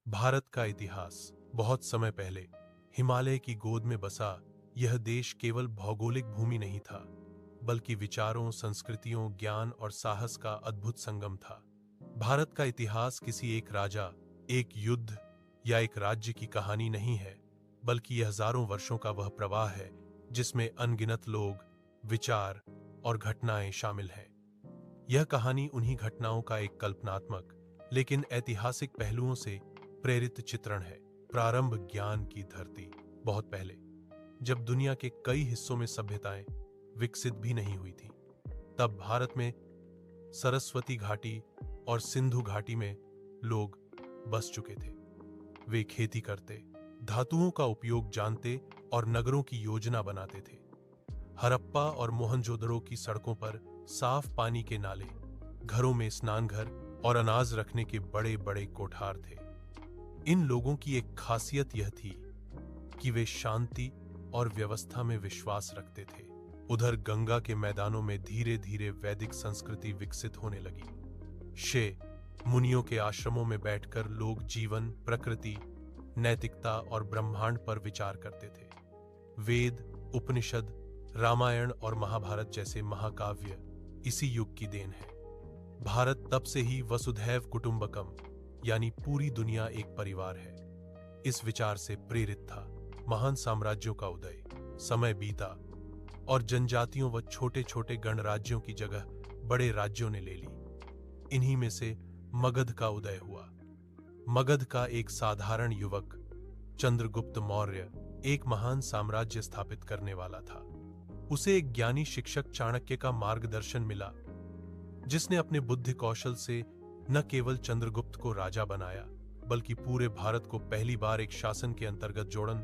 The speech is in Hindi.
भारत का इतिहास। बहुत समय पहले हिमालय की गोद में बसा यह देश केवल भौगोलिक भूमि नहीं था, बल्कि विचारों, संस्कृतियों, ज्ञान और साहस का अद्भुत संगम था। भारत का इतिहास किसी एक राजा, एक युद्ध या एक राज्य की कहानी नहीं है, बल्कि यह हजारों वर्षों का वह प्रवाह है जिसमें अनगिनत लोग, विचार और घटनाएं शामिल हैं। यह कहानी उन्हीं घटनाओं का एक कल्पनात्मक लेकिन ऐतिहासिक पहलुओं से प्रेरित चित्रण है। प्रारंभ ज्ञान की धरती। बहुत पहले, जब दुनिया के कई हिस्सों में सभ्यताएं विकसित भी नहीं हुई थी, तब भारत में सरस्वती घाटी और सिंधु घाटी में लोग बस चुके थे। वे खेती करते, धातुओं का उपयोग जानते और नगरों की योजना बनाते थे। हड़प्पा और मोहनजोदड़ो की सड़कों पर साफ पानी के नाले, घरों में स्नानघर और अनाज रखने के बड़े बड़े कोठार थे। इन लोगों की एक खासियत यह थी कि वे शांति और व्यवस्था में विश्वास रखते थे। उधर गंगा के मैदानों में धीरे धीरे वैदिक संस्कृति विकसित होने लगी। मुनियों के आश्रमों में बैठकर लोग जीवन, प्रकृति, नैतिकता और ब्रह्मांड पर विचार करते थे। वेद, उपनिषद, रामायण और महाभारत जैसे महाकाव्य इसी युग की देन है। भारत तब से ही वसुधैव कुटुंबकम यानी पूरी दुनिया एक परिवार है, इस विचार से प्रेरित था। महान साम्राज्यों का उदय, समय बीता और जनजातियों व छोटे छोटे गणराज्यों की जगह बड़े राज्यों ने ले ली। इन्हीं में से मगध का उदय हुआ। मगध का एक साधारण युवक चंद्रगुप्त मौर्य एक महान साम्राज्य स्थापित करने वाला था। उसे एक ज्ञानी शिक्षक चाणक्य का मार्गदर्शन मिला, जिसने अपने बुद्धि कौशल से न केवल चंद्रगुप्त को राजा बनाया, बल्कि पूरे भारत को पहली बार एक शासन के अंतर्गत जोड़न